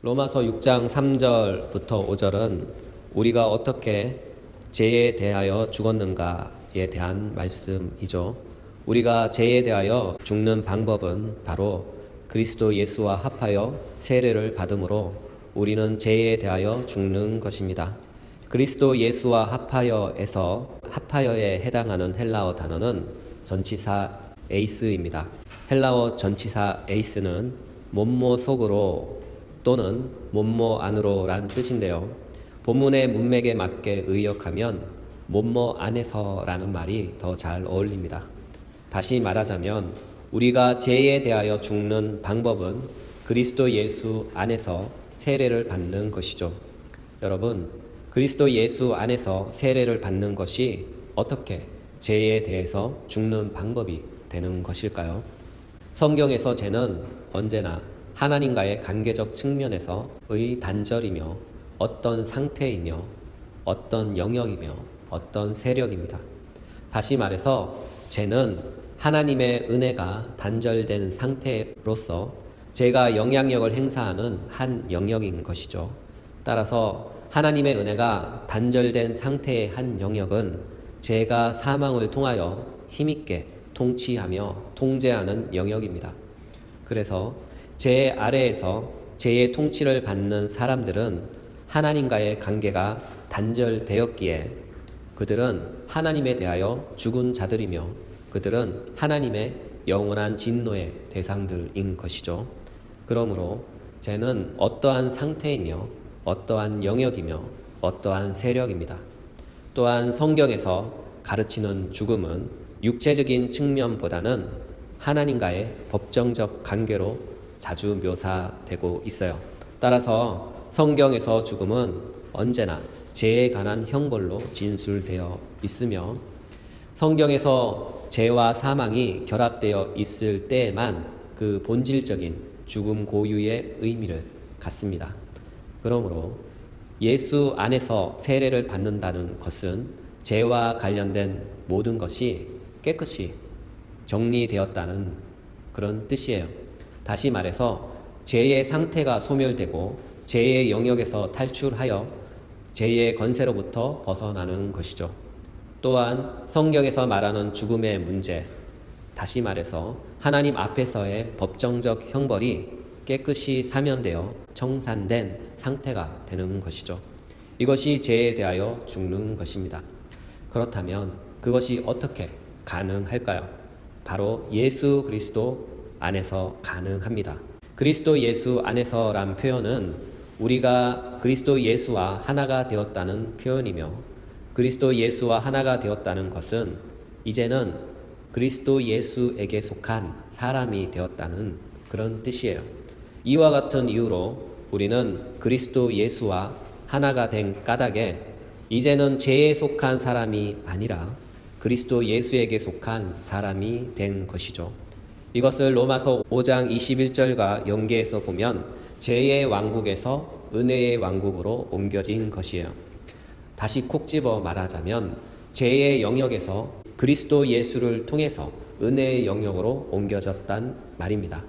로마서 6장 3절부터 5절은 우리가 어떻게 죄에 대하여 죽었는가에 대한 말씀이죠. 우리가 죄에 대하여 죽는 방법은 바로 그리스도 예수와 합하여 세례를 받음으로 우리는 죄에 대하여 죽는 것입니다. 그리스도 예수와 합하여에서 합하여에 해당하는 헬라어 단어는 전치사 에이스입니다. 헬라어 전치사 에이스는 뭐뭐 속으로 또는 뭐뭐 안으로란 뜻인데요. 본문의 문맥에 맞게 의역하면 뭐뭐 안에서라는 말이 더 잘 어울립니다. 다시 말하자면 우리가 죄에 대하여 죽는 방법은 그리스도 예수 안에서 세례를 받는 것이죠. 여러분, 그리스도 예수 안에서 세례를 받는 것이 어떻게 죄에 대해서 죽는 방법이 되는 것일까요? 성경에서 죄는 언제나 하나님과의 관계적 측면에서의 단절이며 어떤 상태이며 어떤 영역이며 어떤 세력입니다. 다시 말해서 죄는 하나님의 은혜가 단절된 상태로서 죄가 영향력을 행사하는 한 영역인 것이죠. 따라서 하나님의 은혜가 단절된 상태의 한 영역은 죄가 사망을 통하여 힘있게 통치하며 통제하는 영역입니다. 그래서 죄 아래에서 죄의 통치를 받는 사람들은 하나님과의 관계가 단절되었기에 그들은 하나님에 대하여 죽은 자들이며 그들은 하나님의 영원한 진노의 대상들인 것이죠. 그러므로 죄는 어떠한 상태이며 어떠한 영역이며 어떠한 세력입니다. 또한 성경에서 가르치는 죽음은 육체적인 측면보다는 하나님과의 법정적 관계로 자주 묘사되고 있어요. 따라서 성경에서 죽음은 언제나 죄에 관한 형벌로 진술되어 있으며 성경에서 죄와 사망이 결합되어 있을 때에만 그 본질적인 죽음 고유의 의미를 갖습니다. 그러므로 예수 안에서 세례를 받는다는 것은 죄와 관련된 모든 것이 깨끗이 정리되었다는 그런 뜻이에요. 다시 말해서 죄의 상태가 소멸되고 죄의 영역에서 탈출하여 죄의 권세로부터 벗어나는 것이죠. 또한 성경에서 말하는 죽음의 문제, 다시 말해서 하나님 앞에서의 법정적 형벌이 깨끗이 사면되어 청산된 상태가 되는 것이죠. 이것이 죄에 대하여 죽는 것입니다. 그렇다면 그것이 어떻게 가능할까요? 바로 예수 그리스도 안에서 가능합니다. 그리스도 예수 안에서란 표현은 우리가 그리스도 예수와 하나가 되었다는 표현이며 그리스도 예수와 하나가 되었다는 것은 이제는 그리스도 예수에게 속한 사람이 되었다는 그런 뜻이에요. 이와 같은 이유로 우리는 그리스도 예수와 하나가 된 까닭에 이제는 죄에 속한 사람이 아니라 그리스도 예수에게 속한 사람이 된 것이죠. 이것을 로마서 5장 21절과 연계해서 보면 죄의 왕국에서 은혜의 왕국으로 옮겨진 것이에요. 다시 콕 집어 말하자면 죄의 영역에서 그리스도 예수를 통해서 은혜의 영역으로 옮겨졌단 말입니다.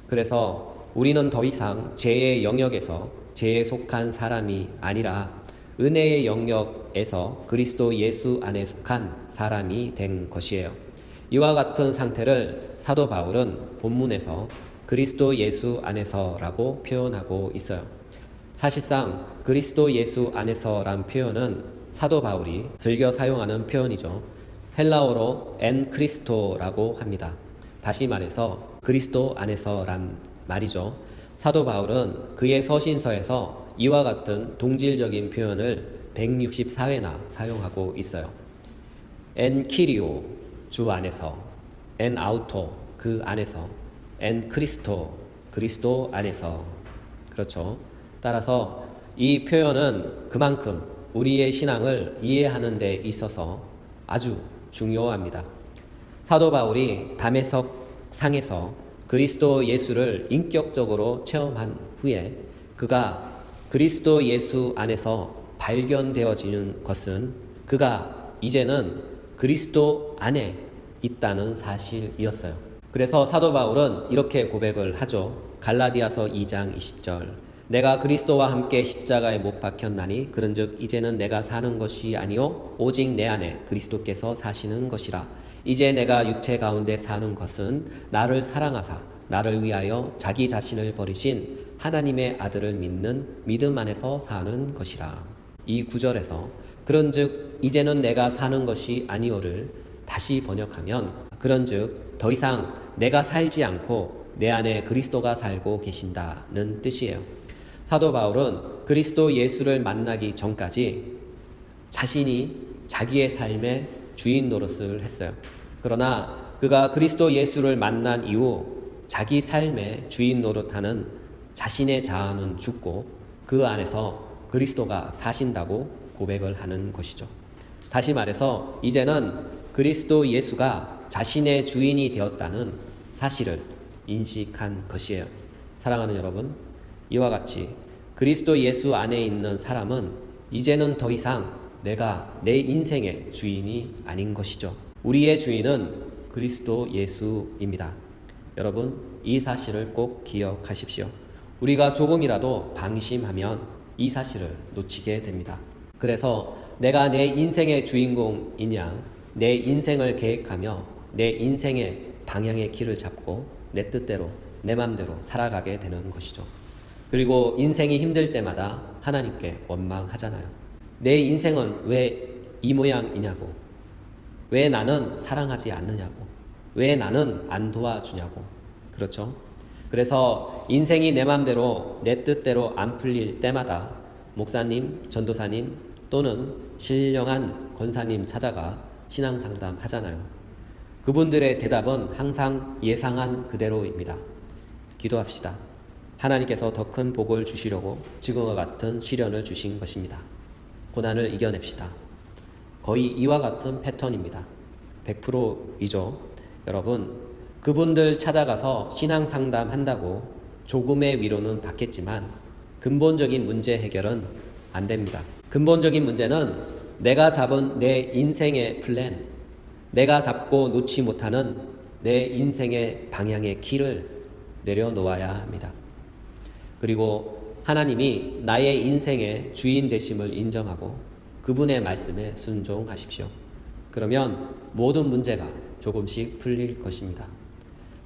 그래서 우리는 더 이상 죄의 영역에서 죄에 속한 사람이 아니라 은혜의 영역에서 그리스도 예수 안에 속한 사람이 된 것이에요. 이와 같은 상태를 사도 바울은 본문에서 그리스도 예수 안에서라고 표현하고 있어요. 사실상 그리스도 예수 안에서란 표현은 사도 바울이 즐겨 사용하는 표현이죠. 헬라어로 엔 크리스토라고 합니다. 다시 말해서 그리스도 안에서란 말이죠. 사도 바울은 그의 서신서에서 이와 같은 동질적인 표현을 164회나 사용하고 있어요. 엔 키리오, 주 안에서, 엔 아우토, 그 안에서, 엔 크리스토, 그리스도 안에서. 그렇죠. 따라서 이 표현은 그만큼 우리의 신앙을 이해하는 데 있어서 아주 중요합니다. 사도 바울이 다메섹 상에서 그리스도 예수를 인격적으로 체험한 후에 그가 그리스도 예수 안에서 발견되어지는 것은 그가 이제는 그리스도 안에 있다는 사실이었어요. 그래서 사도 바울은 이렇게 고백을 하죠. 갈라디아서 2장 20절 내가 그리스도와 함께 십자가에 못 박혔나니 그런즉 이제는 내가 사는 것이 아니요 오직 내 안에 그리스도께서 사시는 것이라. 이제 내가 육체 가운데 사는 것은 나를 사랑하사 나를 위하여 자기 자신을 버리신 하나님의 아들을 믿는 믿음 안에서 사는 것이라. 이 구절에서 그런즉 이제는 내가 사는 것이 아니오를 다시 번역하면 그런즉 더 이상 내가 살지 않고 내 안에 그리스도가 살고 계신다는 뜻이에요. 사도 바울은 그리스도 예수를 만나기 전까지 자신이 자기의 삶의 주인 노릇을 했어요. 그러나 그가 그리스도 예수를 만난 이후 자기 삶의 주인 노릇하는 자신의 자아는 죽고 그 안에서 그리스도가 사신다고 고백을 하는 것이죠. 다시 말해서 이제는 그리스도 예수가 자신의 주인이 되었다는 사실을 인식한 것이에요. 사랑하는 여러분, 이와 같이 그리스도 예수 안에 있는 사람은 이제는 더 이상 내가 내 인생의 주인이 아닌 것이죠. 우리의 주인은 그리스도 예수입니다. 여러분, 이 사실을 꼭 기억하십시오. 우리가 조금이라도 방심하면 이 사실을 놓치게 됩니다. 그래서 내가 내 인생의 주인공인 양 내 인생을 계획하며 내 인생의 방향의 길을 잡고 내 뜻대로 내 맘대로 살아가게 되는 것이죠. 그리고 인생이 힘들 때마다 하나님께 원망하잖아요. 내 인생은 왜 이 모양이냐고, 왜 나는 사랑하지 않느냐고, 왜 나는 안 도와주냐고. 그렇죠? 그래서 인생이 내 맘대로 내 뜻대로 안 풀릴 때마다 목사님, 전도사님 또는 신령한 권사님 찾아가 신앙상담 하잖아요. 그분들의 대답은 항상 예상한 그대로입니다. 기도합시다. 하나님께서 더 큰 복을 주시려고 지금과 같은 시련을 주신 것입니다. 고난을 이겨냅시다. 거의 이와 같은 패턴입니다. 100%이죠. 여러분, 그분들 찾아가서 신앙상담 한다고 조금의 위로는 받겠지만 근본적인 문제 해결은 안 됩니다. 근본적인 문제는 내가 잡은 내 인생의 플랜, 내가 잡고 놓지 못하는 내 인생의 방향의 길을 내려놓아야 합니다. 그리고 하나님이 나의 인생의 주인 되심을 인정하고 그분의 말씀에 순종하십시오. 그러면 모든 문제가 조금씩 풀릴 것입니다.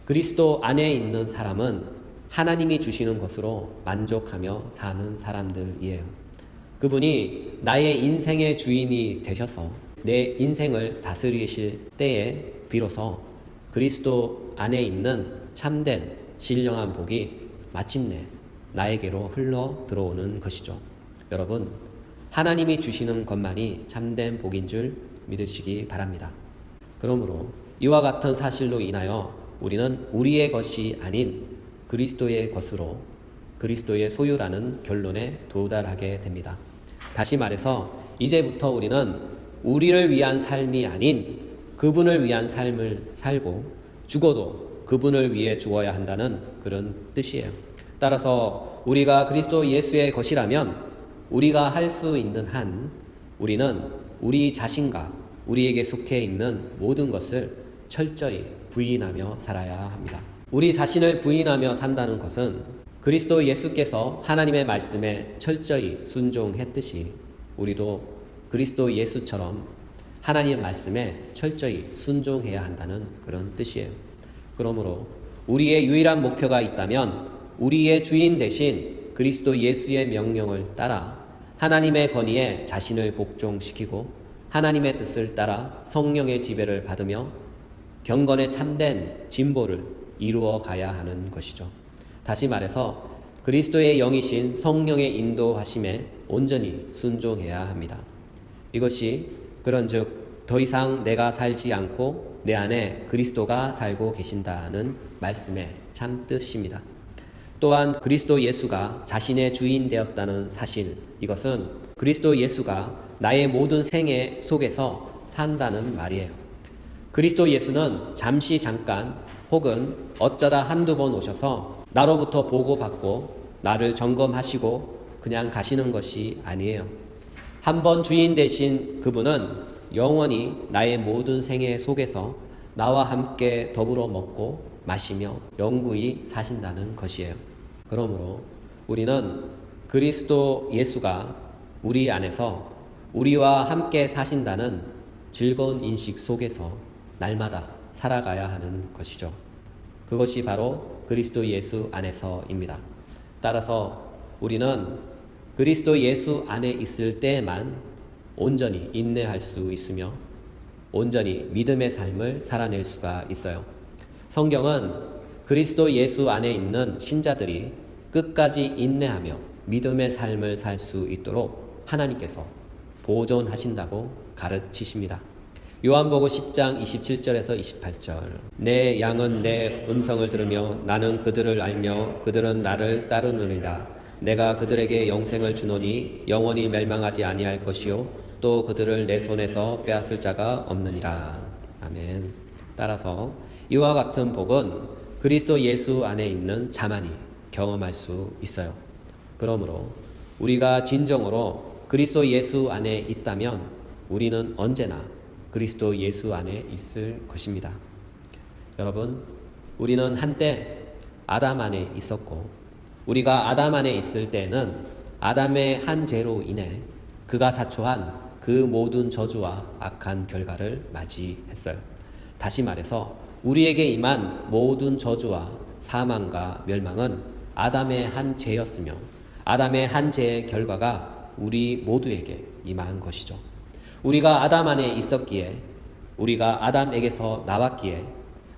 그리스도 안에 있는 사람은 하나님이 주시는 것으로 만족하며 사는 사람들이에요. 그분이 나의 인생의 주인이 되셔서 내 인생을 다스리실 때에 비로소 그리스도 안에 있는 참된 신령한 복이 마침내 나에게로 흘러 들어오는 것이죠. 여러분, 하나님이 주시는 것만이 참된 복인 줄 믿으시기 바랍니다. 그러므로 이와 같은 사실로 인하여 우리는 우리의 것이 아닌 그리스도의 것으로 그리스도의 소유라는 결론에 도달하게 됩니다. 다시 말해서 이제부터 우리는 우리를 위한 삶이 아닌 그분을 위한 삶을 살고 죽어도 그분을 위해 죽어야 한다는 그런 뜻이에요. 따라서 우리가 그리스도 예수의 것이라면 우리가 할 수 있는 한 우리는 우리 자신과 우리에게 속해 있는 모든 것을 철저히 부인하며 살아야 합니다. 우리 자신을 부인하며 산다는 것은 그리스도 예수께서 하나님의 말씀에 철저히 순종했듯이 우리도 그리스도 예수처럼 하나님의 말씀에 철저히 순종해야 한다는 그런 뜻이에요. 그러므로 우리의 유일한 목표가 있다면 우리의 주인 대신 그리스도 예수의 명령을 따라 하나님의 권위에 자신을 복종시키고 하나님의 뜻을 따라 성령의 지배를 받으며 경건의 참된 진보를 이루어 가야 하는 것이죠. 다시 말해서 그리스도의 영이신 성령의 인도하심에 온전히 순종해야 합니다. 이것이 그런즉 더 이상 내가 살지 않고 내 안에 그리스도가 살고 계신다는 말씀의 참뜻입니다. 또한 그리스도 예수가 자신의 주인 되었다는 사실, 이것은 그리스도 예수가 나의 모든 생애 속에서 산다는 말이에요. 그리스도 예수는 잠깐 혹은 어쩌다 한두 번 오셔서 나로부터 보고받고 나를 점검하시고 그냥 가시는 것이 아니에요. 한 번 주인 되신 그분은 영원히 나의 모든 생애 속에서 나와 함께 더불어 먹고 마시며 영구히 사신다는 것이에요. 그러므로 우리는 그리스도 예수가 우리 안에서 우리와 함께 사신다는 즐거운 인식 속에서 날마다 살아가야 하는 것이죠. 그것이 바로 그리스도 예수 안에서입니다. 따라서 우리는 그리스도 예수 안에 있을 때에만 온전히 인내할 수 있으며 온전히 믿음의 삶을 살아낼 수가 있어요. 성경은 그리스도 예수 안에 있는 신자들이 끝까지 인내하며 믿음의 삶을 살 수 있도록 하나님께서 보존하신다고 가르치십니다. 요한복음 10장 27절에서 28절. 내 양은 내 음성을 들으며 나는 그들을 알며 그들은 나를 따르느니라. 내가 그들에게 영생을 주노니 영원히 멸망하지 아니할 것이요 또 그들을 내 손에서 빼앗을 자가 없느니라. 아멘. 따라서 이와 같은 복은 그리스도 예수 안에 있는 자만이 경험할 수 있어요. 그러므로 우리가 진정으로 그리스도 예수 안에 있다면 우리는 언제나 그리스도 예수 안에 있을 것입니다. 여러분, 우리는 한때 아담 안에 있었고 우리가 아담 안에 있을 때는 아담의 한 죄로 인해 그가 자초한 그 모든 저주와 악한 결과를 맞이했어요. 다시 말해서 우리에게 임한 모든 저주와 사망과 멸망은 아담의 한 죄였으며 아담의 한 죄의 결과가 우리 모두에게 임한 것이죠. 우리가 아담 안에 있었기에 우리가 아담에게서 나왔기에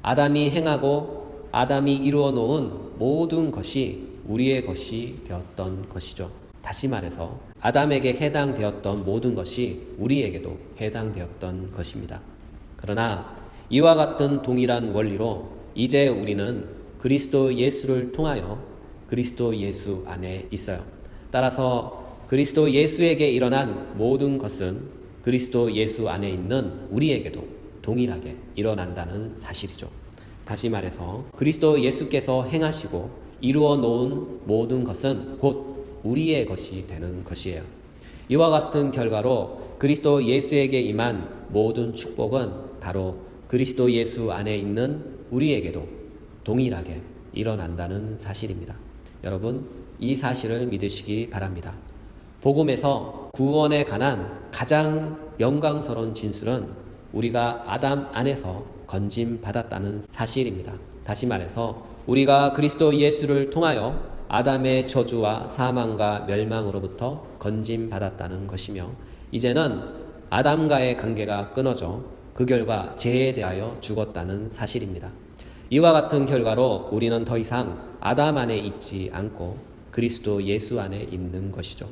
아담이 행하고 아담이 이루어 놓은 모든 것이 우리의 것이 되었던 것이죠. 다시 말해서 아담에게 해당되었던 모든 것이 우리에게도 해당되었던 것입니다. 그러나 이와 같은 동일한 원리로 이제 우리는 그리스도 예수를 통하여 그리스도 예수 안에 있어요. 따라서 그리스도 예수에게 일어난 모든 것은 그리스도 예수 안에 있는 우리에게도 동일하게 일어난다는 사실이죠. 다시 말해서 그리스도 예수께서 행하시고 이루어 놓은 모든 것은 곧 우리의 것이 되는 것이에요. 이와 같은 결과로 그리스도 예수에게 임한 모든 축복은 바로 그리스도 예수 안에 있는 우리에게도 동일하게 일어난다는 사실입니다. 여러분, 이 사실을 믿으시기 바랍니다. 복음에서 구원에 관한 가장 영광스러운 진술은 우리가 아담 안에서 건짐받았다는 사실입니다. 다시 말해서 우리가 그리스도 예수를 통하여 아담의 저주와 사망과 멸망으로부터 건짐받았다는 것이며 이제는 아담과의 관계가 끊어져 그 결과 죄에 대하여 죽었다는 사실입니다. 이와 같은 결과로 우리는 더 이상 아담 안에 있지 않고 그리스도 예수 안에 있는 것이죠.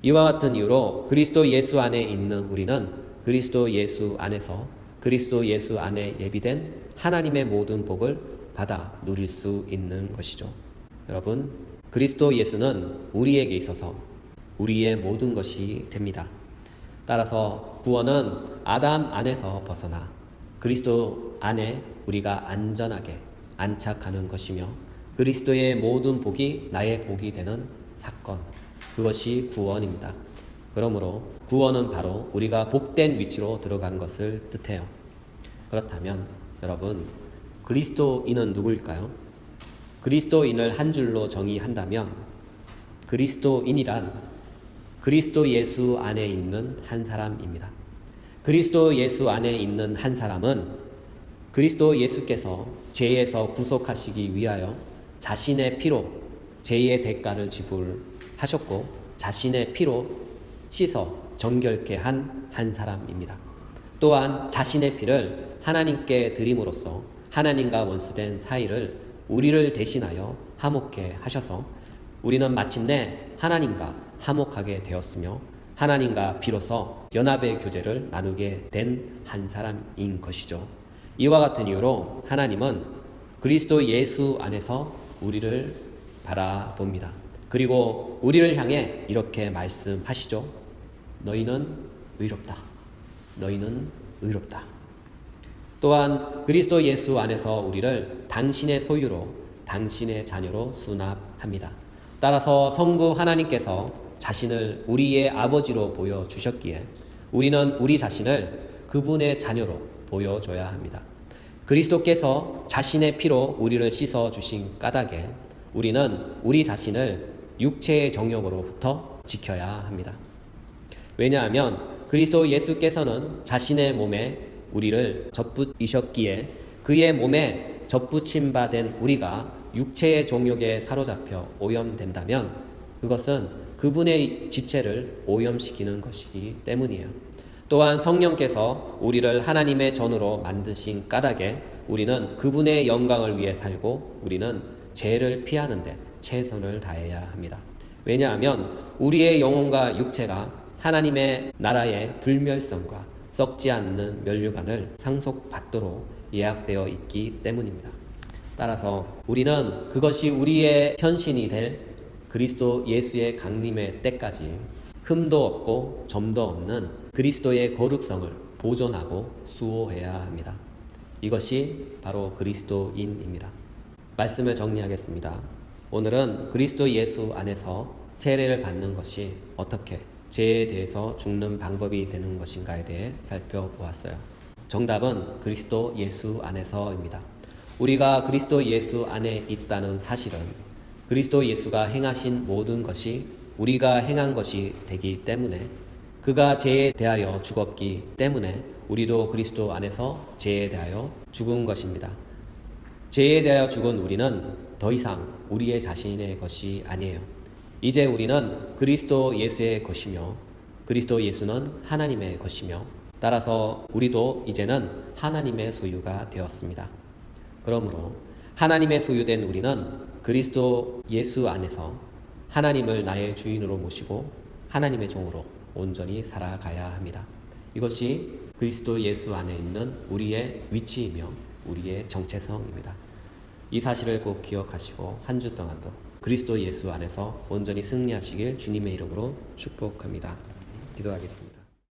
이와 같은 이유로 그리스도 예수 안에 있는 우리는 그리스도 예수 안에서 그리스도 예수 안에 예비된 하나님의 모든 복을 받아 누릴 수 있는 것이죠. 여러분, 그리스도 예수는 우리에게 있어서 우리의 모든 것이 됩니다. 따라서 구원은 아담 안에서 벗어나 그리스도 안에 우리가 안전하게 안착하는 것이며 그리스도의 모든 복이 나의 복이 되는 사건, 그것이 구원입니다. 그러므로 구원은 바로 우리가 복된 위치로 들어간 것을 뜻해요. 그렇다면 여러분, 그리스도인은 누구일까요? 그리스도인을 한 줄로 정의한다면 그리스도인이란 그리스도 예수 안에 있는 한 사람입니다. 그리스도 예수 안에 있는 한 사람은 그리스도 예수께서 죄에서 구속하시기 위하여 자신의 피로 죄의 대가를 지불하셨고 자신의 피로 씻어 정결케 한 사람입니다. 또한 자신의 피를 하나님께 드림으로써 하나님과 원수된 사이를 우리를 대신하여 화목케 하셔서 우리는 마침내 하나님과 화목하게 되었으며 하나님과 비로소 연합의 교제를 나누게 된 한 사람인 것이죠. 이와 같은 이유로 하나님은 그리스도 예수 안에서 우리를 바라봅니다. 그리고 우리를 향해 이렇게 말씀하시죠. 너희는 의롭다. 너희는 의롭다. 또한 그리스도 예수 안에서 우리를 당신의 소유로 당신의 자녀로 수납합니다. 따라서 성부 하나님께서 자신을 우리의 아버지로 보여주셨기에 우리는 우리 자신을 그분의 자녀로 보여줘야 합니다. 그리스도께서 자신의 피로 우리를 씻어주신 까닭에 우리는 우리 자신을 육체의 정욕으로부터 지켜야 합니다. 왜냐하면 그리스도 예수께서는 자신의 몸에 우리를 접붙이셨기에 그의 몸에 접붙임 바 된 우리가 육체의 종욕에 사로잡혀 오염된다면 그것은 그분의 지체를 오염시키는 것이기 때문이에요. 또한 성령께서 우리를 하나님의 전으로 만드신 까닭에 우리는 그분의 영광을 위해 살고 우리는 죄를 피하는데 최선을 다해야 합니다. 왜냐하면 우리의 영혼과 육체가 하나님의 나라의 불멸성과 썩지 않는 면류관을 상속받도록 예약되어 있기 때문입니다. 따라서 우리는 그것이 우리의 현신이 될 그리스도 예수의 강림의 때까지 흠도 없고 점도 없는 그리스도의 거룩성을 보존하고 수호해야 합니다. 이것이 바로 그리스도인입니다. 말씀을 정리하겠습니다. 오늘은 그리스도 예수 안에서 세례를 받는 것이 어떻게 죄에 대해서 죽는 방법이 되는 것인가에 대해 살펴보았어요. 정답은 그리스도 예수 안에서입니다. 우리가 그리스도 예수 안에 있다는 사실은 그리스도 예수가 행하신 모든 것이 우리가 행한 것이 되기 때문에 그가 죄에 대하여 죽었기 때문에 우리도 그리스도 안에서 죄에 대하여 죽은 것입니다. 죄에 대하여 죽은 우리는 더 이상 우리의 자신의 것이 아니에요. 이제 우리는 그리스도 예수의 것이며 그리스도 예수는 하나님의 것이며 따라서 우리도 이제는 하나님의 소유가 되었습니다. 그러므로 하나님의 소유된 우리는 그리스도 예수 안에서 하나님을 나의 주인으로 모시고 하나님의 종으로 온전히 살아가야 합니다. 이것이 그리스도 예수 안에 있는 우리의 위치이며 우리의 정체성입니다. 이 사실을 꼭 기억하시고 한 주 동안도 그리스도 예수 안에서 온전히 승리하시길 주님의 이름으로 축복합니다. 기도하겠습니다.